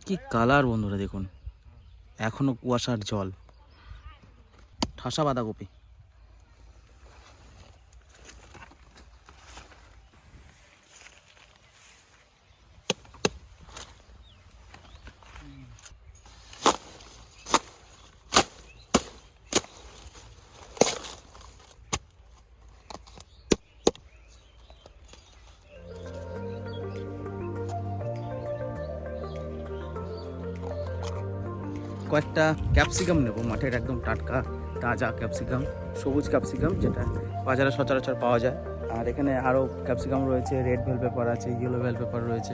কি কালার বন্ধুরা দেখুন, এখনো কুয়াশার জল। ঠাসা বাঁধাকপি। কয়েকটা ক্যাপসিকাম নেব, মাঠের একদম টাটকা তাজা ক্যাপসিকাম, সবুজ ক্যাপসিকাম যেটা বাজারে সচরাচর পাওয়া যায়। আর এখানে আরও ক্যাপসিকাম রয়েছে, রেড বেল পেপার আছে, ইয়েলো বেল পেপার রয়েছে।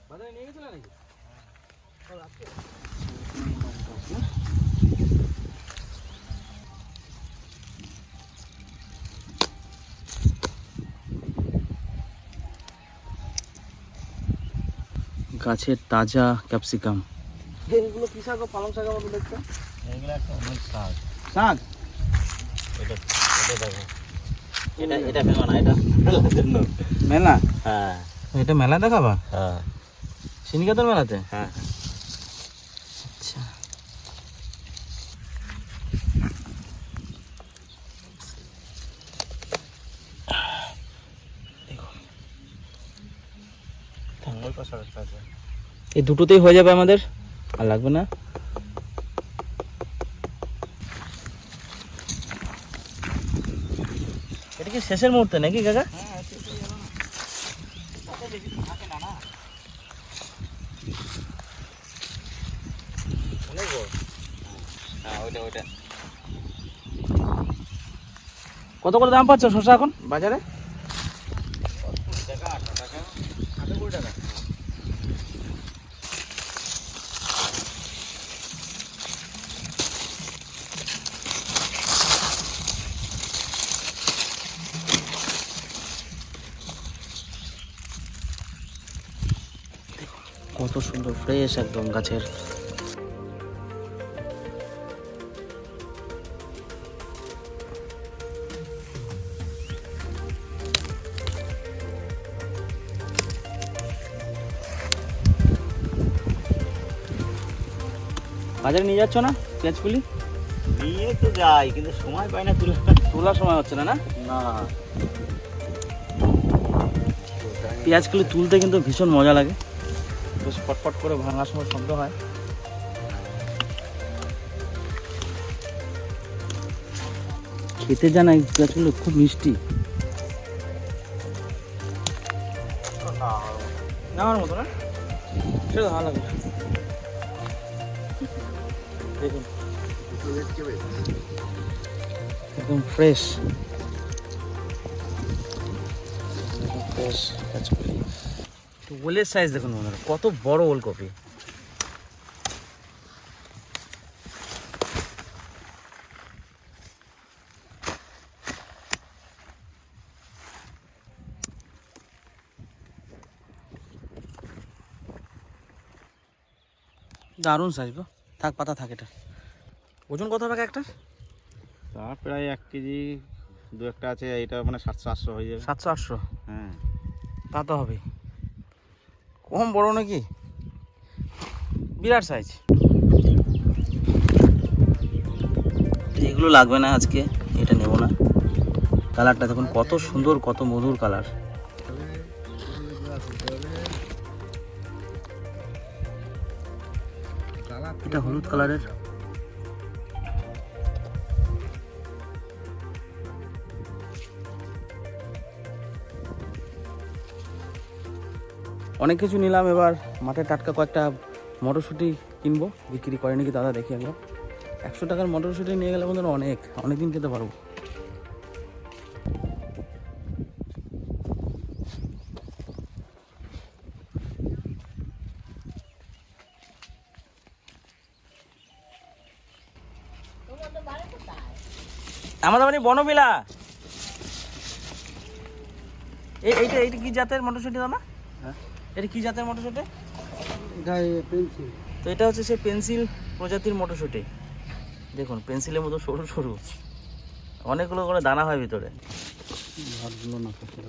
বাজারে নিয়ে গেছিল নাকি? গাছের তাজা ক্যাপসিকাম। এগুলো কি শাক? পালং শাকের মতো দেখতে। এগুলো একটা অনেক শাক। শাক? এটা দেখো, এটা মেলা না, এটা মেলার জন্য। মেলা? হ্যাঁ। এটা মেলা দেখাবা? হ্যাঁ। সিনিকাতর মেলাতে? হ্যাঁ। আচ্ছা। এই দুটোতেই হয়ে যাবে আমাদের, আর লাগবে না। এটা কি শেষের মুহূর্তে নাকি কাকা? কত করে দাম পাচ্ছ শসা এখন বাজারে? কত সুন্দর ফ্রেশ একদম গাছের। বাজারে নিয়ে যাচ্ছ না পেঁয়াজগুলি? নিয়ে তো যাই, কিন্তু সময় পাই না তোলার সময় হচ্ছে না। না না, পেঁয়াজগুলি তুলতে কিন্তু ভীষণ মজা লাগে, বেশ পটপট করে ভাঙার সময় শব্দ হয়। খেতে জানা এই পেঁয়াজগুলো খুব মিষ্টি। নেওয়ার মতো না, সেটা ভালো লাগে। দেখুন একদম ফ্রেশ ফ্রেশ পেঁয়াজগুলি। ওলের সাইজ দেখুন বন্ধুরা, কত বড় ওলকপি। দারুণ সাইজ গো, থাক পাতা থাক। এটা ওজন কত হবে একটা? তা প্রায় 1 কেজি দু একটা আছে, এটা মানে 700-800 হয়ে যাবে। 700-800? হ্যাঁ, তা তো হবে। কম বড় নাকি? বিরাট সাইজ। এগুলো লাগবে না আজকে, এটা নেব না। কালারটা দেখুন কত সুন্দর, কত মধুর কালার। এটা হলুদ কালারের। অনেক কিছু নিলাম, এবার মাঠে টাটকা কয়েকটা মটরশুঁটি কিনবো, বিক্রি করে নাকি দাদা, দেখি একবার। 100 টাকার মটরশুঁটি নিয়ে গেলে বন্ধুরা অনেক দিন খেতে পারবো। আমাদের বাড়ি বনবিলা। এইটা কি জাতের মটরশুঁটি দাদা? হ্যাঁ, এটা কি জাতের মটরশুঁটি? এটা পেন্সিল। তো এটা হচ্ছে সেই পেন্সিল প্রজাতির মটরশুঁটি। দেখুন পেন্সিলের মতো সরু সরু, অনেকগুলো করে দানা হয় ভিতরে। ভাতগুলো না করতে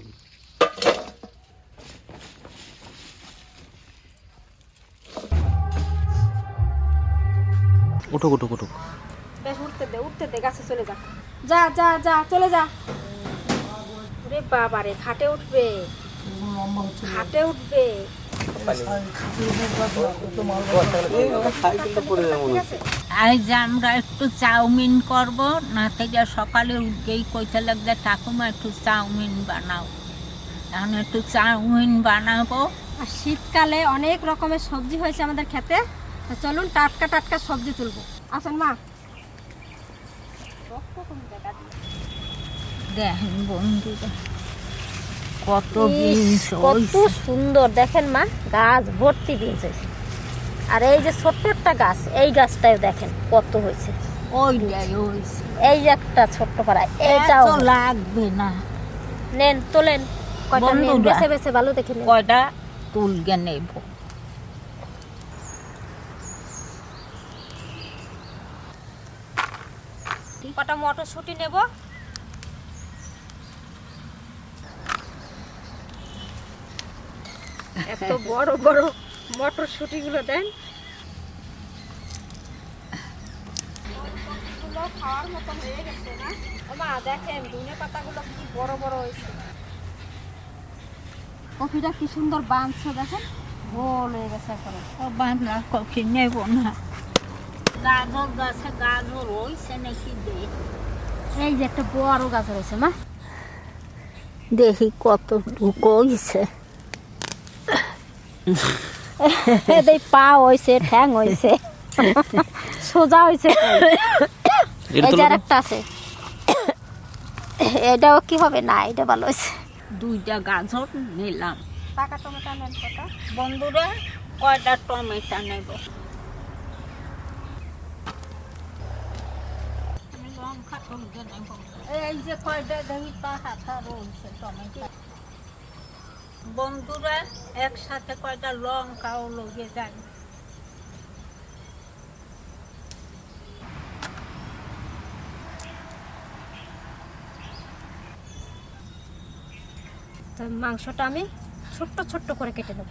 উঠুক উঠুক উঠুক। বেশ উঠতে দে গাছে চলে যা, যা যা যা চলে যা। ওরে বাবা রে, খাটে উঠবে, খাটে উঠবে। আজ আমরা একটু চাউমিন করব না, থেকে সকালে উঠেই কইতে লাগবে ঠাকুমা একটু চাউমিন বানাও, এখন একটু চাউমিন বানাবো। আর শীতকালে অনেক রকমের সবজি হয়েছে আমাদের খেতে, তো চলুন টাটকা টাটকা সবজি তুলবো। আসুন মা। দেখেন বন্ধুরা কত ইস, কত সুন্দর দেখেন মা, গাছ ভর্তি বিনস হয়েছে। আর এই যে ছোট্ট একটা গাছ, এই গাছটাও দেখেন কত হয়েছে। ওইটাই হয়েছে, এই যে একটা ছোট্ট পাড়া, এইটাও এত লাগবে না। নেন তোলেন, কয়টা নেন, বন্ধুরা, বেছে বেছে ভালো দেখে নেন। কয়টা তুলগে নেব। কটা মটরশুঁটি নেব। এত বড় বড় মটরশুঁটি গুলো দেন, খাওয়ার মতো হয়ে গেছে না? মা দেখেন ধনে পাতাগুলো কি বড় বড় হয়েছে। কফিটা কি সুন্দর বাঁধছে দেখেন, গোল হয়ে গেছে এখন। বাংলা কফি নেব না, গাজর গাছে গাজর হয়েছে নাকি দেখ। এই যে একটা বড় গাছ রয়েছে মা, দেখি কত হয়েছে। এই পা হয়েছে, ঠ্যাং হয়েছে, সোজা হয়েছে। এই যে আরেকটা আছে, এটাও কি হবে না, এটা ভালো হয়েছে। দুইটা গাজর নিলাম। পাকা টমেটো নেন কটা। বন্ধুরা কয়টা টমেটো নেব। লঙ্কা তুলতে নেব, এই যে কয়টা দেখি পাকা রয়েছে টমেটো। বন্ধুরা একসাথে কয়টা লঙ্কাও লগে যায়। তো মাংসটা আমি ছোট্ট ছোট্ট করে কেটে নেব।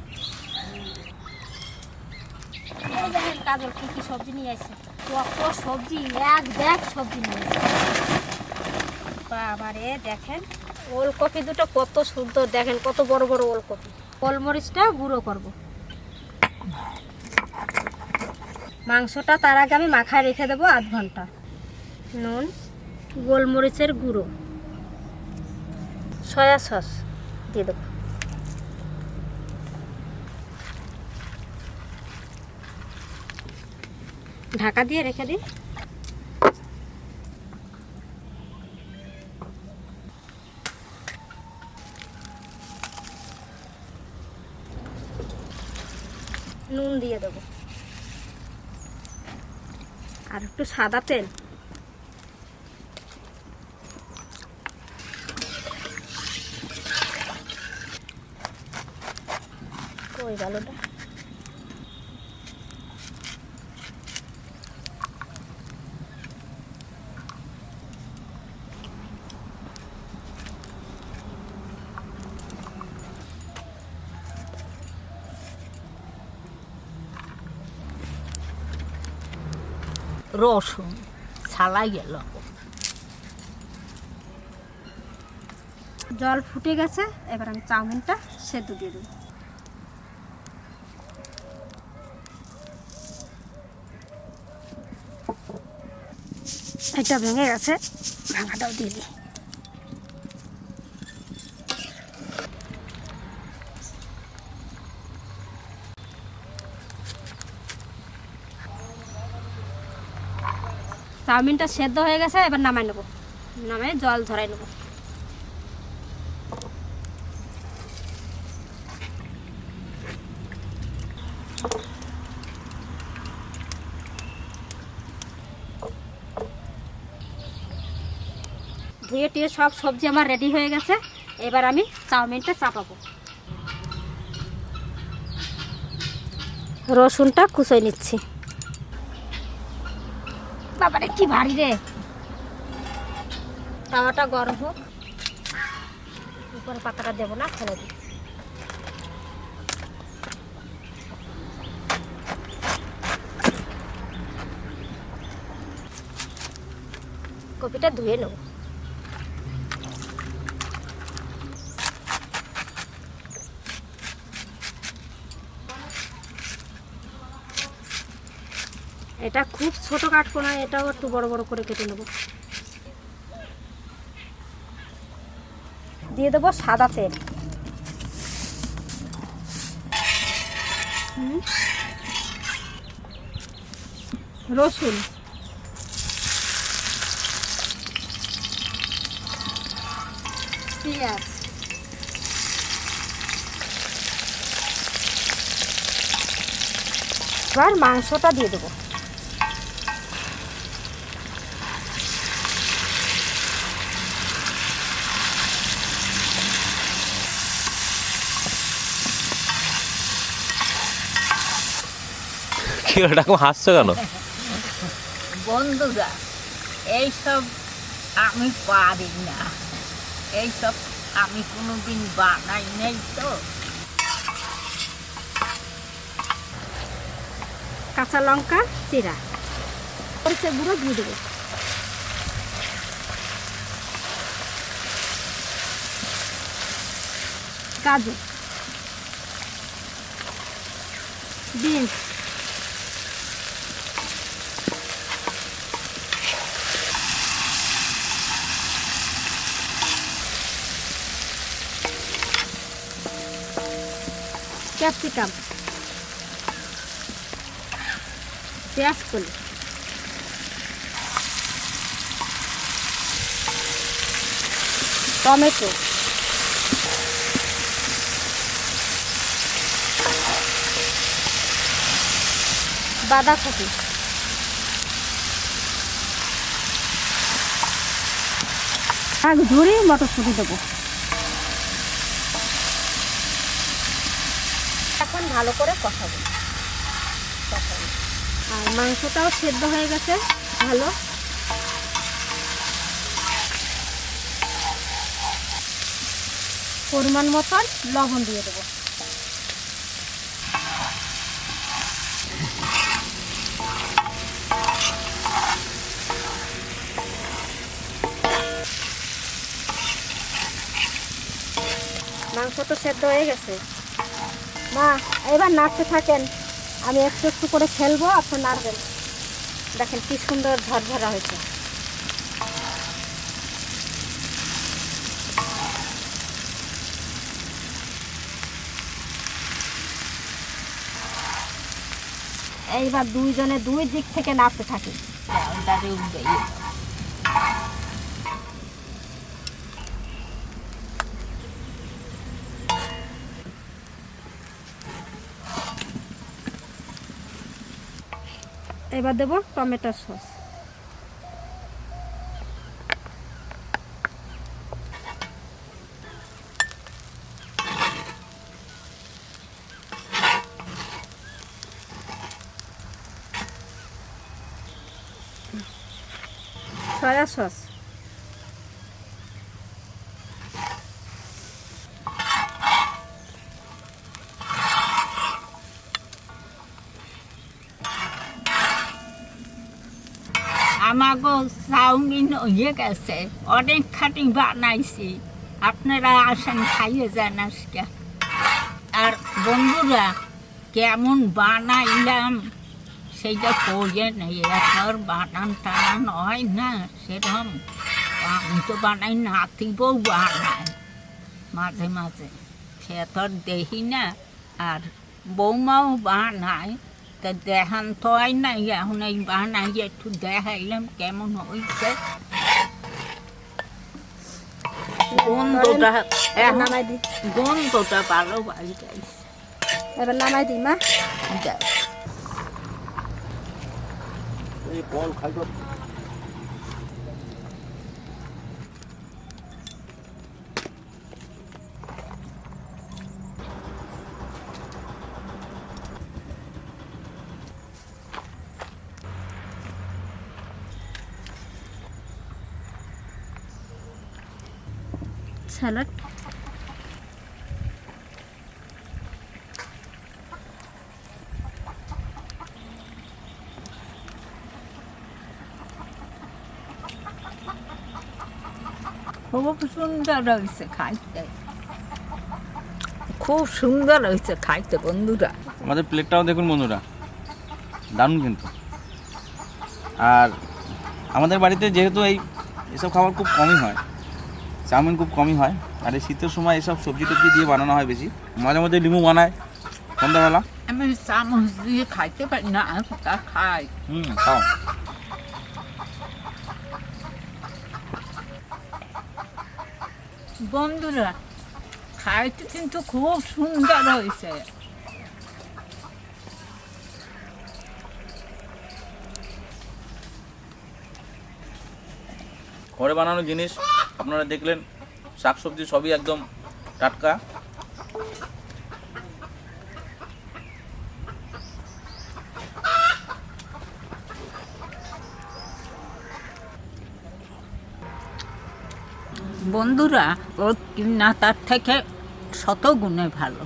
এই দেখেন কাজল কি কি সবজি নিয়ে আসছে, কত সবজি, এক ব্যাগ সবজি নিয়ে আসছে। বাবারে দেখেন ওলকপি দুটো কত সুন্দর, দেখেন কত বড় বড় ওলকপি। গোলমরিচটা গুঁড়ো করব। মাংসটা তার আগে আমি মাখায় রেখে দেবো আধ ঘন্টা। নুন, গোলমরিচের গুঁড়ো, সয়া সস দিয়ে দেবো। ঢাকা দিয়ে রেখে দিই। নুন দিয়ে দেবো আর একটু সাদা তেল। ওই ভালোটা রসুন ছালাই গেল। জল ফুটে গেছে, এবার আমি চাউমিনটা সেদ্ধ দিয়ে দেবো। এটা ভেঙে গেছে, ভাঙাটাও দিয়ে দিই। চাউমিনটা সেদ্ধ হয়ে গেছে, এবার নামাই নেবো, নামাই জল ঝরাই নেবো। ধুয়ে টুয়ে সব সবজি আমার রেডি হয়ে গেছে, এবার আমি চাউমিনটা চাপাবো। রসুনটা কুচোই নিচ্ছি। বাবারে কি ভারী রে। তাওয়াটা গরম হোক, উপরে পাতাটা দেবো না, ফেলে দিই। কপিটা ধুয়ে নেব। এটা খুব ছোট কাটবো না, এটাও একটু বড় বড় করে কেটে নেব। দিয়ে দেবো সাদা তেল। রসুন, পেঁয়াজ, এবার মাংসটা দিয়ে দেবো। কি ওরকম হাসছো কেন? বন্ধুরা, এইসব আমি পারি না, এইসব আমি কোনোদিন বানাই নাই তো। কাঁচা লঙ্কা চিরা, মরিচের গুঁড়ো দিয়ে দেবো। কাজু, বিনস, ক্যাপসিকাম, পেঁয়াজ কলি, টমেটো, বাঁধাকপি, শাক ঝুড়ি, মটরশুঁটি দেবো। এখন ভালো করে কষাবো। আর মাংসটাও সেদ্ধ হয়ে গেছে ভালো। পরিমাণ মতন লবণ দিয়ে দেবো। মাংস তো সেদ্ধ হয়ে গেছে। মা, এবার নাড়তে থাকেন, আমি একটু একটু করে ফেলবো, আপনি নাড়বেন। দেখেন কি সুন্দর ঝরঝরা হয়েছে। এইবার দুইজনে দুই দিক থেকে নাড়তে থাকি। চালটারে উঠেই এবার দেবো টমেটো সস। সয়া সস, আমাগো চাউমিন হয়ে গেছে, অনেক খাটি বানাইছি, আপনারা আসেন খাইয়ে যান আজকে। আর বন্ধুরা, কেমন বানাইলাম সেইটা কইয়ে নেই, একবার বানান টানান হয় না সেরকম। আমি তো বানাই, নাতিবও বানায় মাঝে মাঝে, সে তো আর দেখি না। আর বৌমাও বানায়, তা দেখান তো হয় না, এখন এই বানাই একটু দেখাইলাম কেমন হয়েছে। গন্ধটা এখন নামাই দিই। গন্ধটা ভালো বাড়ি যাইছে। এবার নামাই দিই মা। যাই। স্যালাড। খুব সুন্দর হয়েছে খাইতে, খুব সুন্দর হয়েছে খাইতে বন্ধুরা। আমাদের প্লেটটাও দেখুন বন্ধুরা, দারুণ কিন্তু। আর আমাদের বাড়িতে যেহেতু এসব খাবার খুব কমই হয়, চাউমিন খুব কমই হয়, আর এই শীতের সময় এসব সবজি টবজি দিয়ে বানানো হয় বেশি। মাঝে মাঝে লিমু বানায় সন্ধ্যাবেলা। আমি চামচ দিয়ে খাইতে পারি না, তা খাই। খাও। বন্ধুরা খাইতে কিন্তু খুব সুন্দর হয়েছে। ঘরে বানানো জিনিস আপনারা দেখলেন, শাকসবজি সবই একদম টাটকা। বন্ধুরা ওর কিনা তার থেকে শত গুণে ভালো।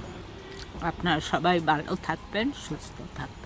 আপনারা সবাই ভালো থাকবেন, সুস্থ থাকবেন।